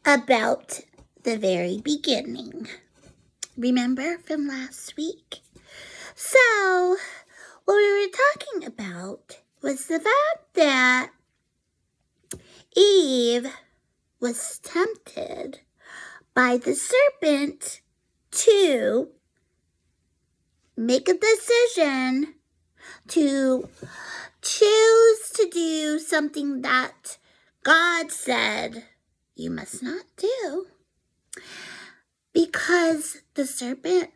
about the very beginning. Remember from last week? So, what we were talking about was the fact that Eve was tempted by the serpent to make a decision to choose to do something that God said you must not do, because the serpent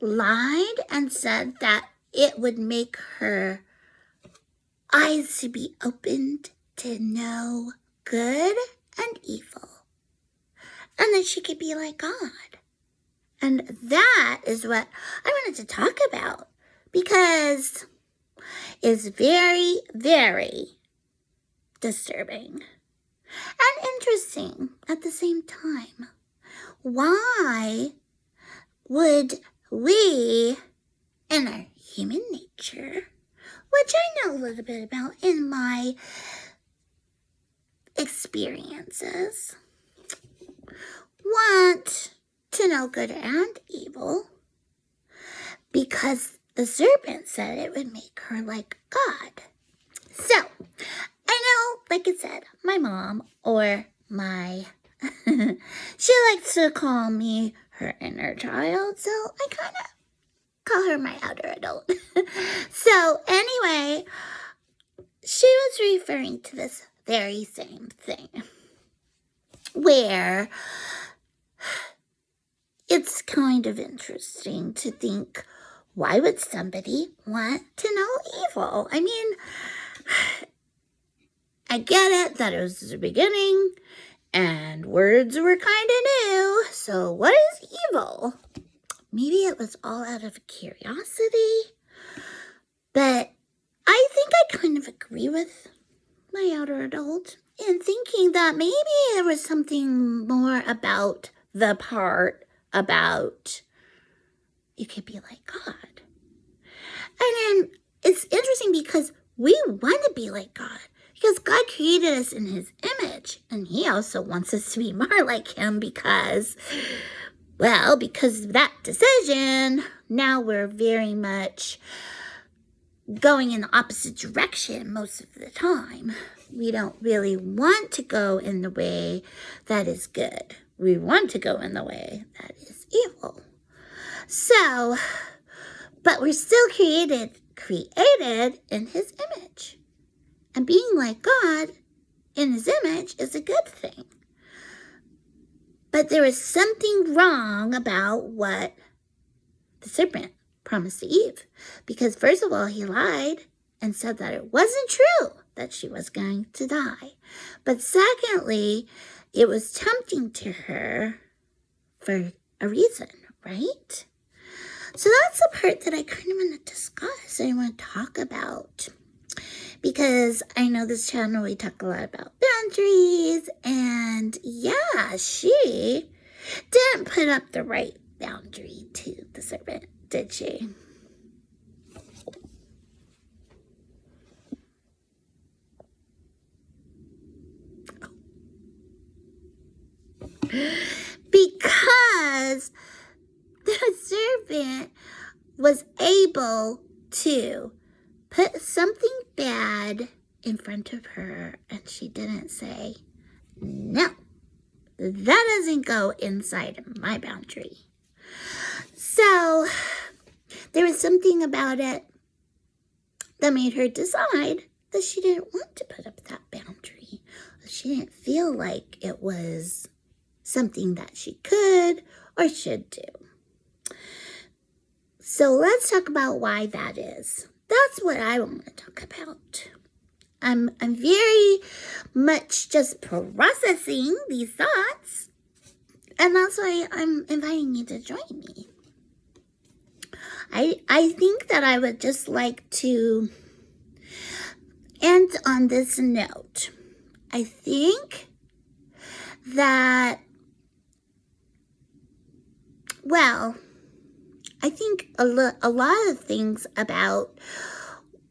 lied and said that it would make her eyes to be opened to know good and evil, and that she could be like God. And that is what I wanted to talk about, because it's very, very disturbing and interesting at the same time. Why would we, in our human nature, which I know a little bit about in my experiences, want to know good and evil? Because the serpent said it would make her like God. So, I know, like I said, my mom or she likes to call me her inner child, so I kind of call her my outer adult. So, anyway, she was referring to this very same thing, where it's kind of interesting to think, why would somebody want to know evil? I mean, I get it that it was the beginning and words were kind of new. So what is evil? Maybe it was all out of curiosity. But I think I kind of agree with my outer adult in thinking that maybe there was something more about the part about you could be like God. And then it's interesting because we want to be like God, because God created us in his image, and he also wants us to be more like him because of that decision, now we're very much going in the opposite direction most of the time. We don't really want to go in the way that is good. We want to go in the way that is evil. So, but we're still created in his image. And being like God in his image is a good thing. But there is something wrong about what the serpent promised to Eve. Because first of all, he lied and said that it wasn't true that she was going to die. But secondly, it was tempting to her for a reason, right? So that's the part that I kind of want to discuss and I want to talk about. Because I know this channel, we talk a lot about boundaries. And yeah, she didn't put up the right boundary to the serpent, did she? Because the serpent was able to put something bad in front of her, and she didn't say, no, that doesn't go inside of my boundary. So there was something about it that made her decide that she didn't want to put up that boundary. She didn't feel like it was something that she could or should do. So let's talk about why that is. That's what I want to talk about. I'm very much just processing these thoughts, and that's why I'm inviting you to join me. I think that I would just like to end on this note. I think that, I think a lot of things about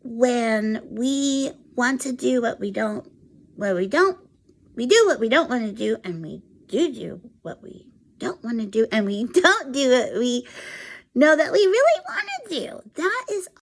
when we want to do what we do what we don't want to do, and we do what we don't want to do, and we don't do what we know that we really want to do. That is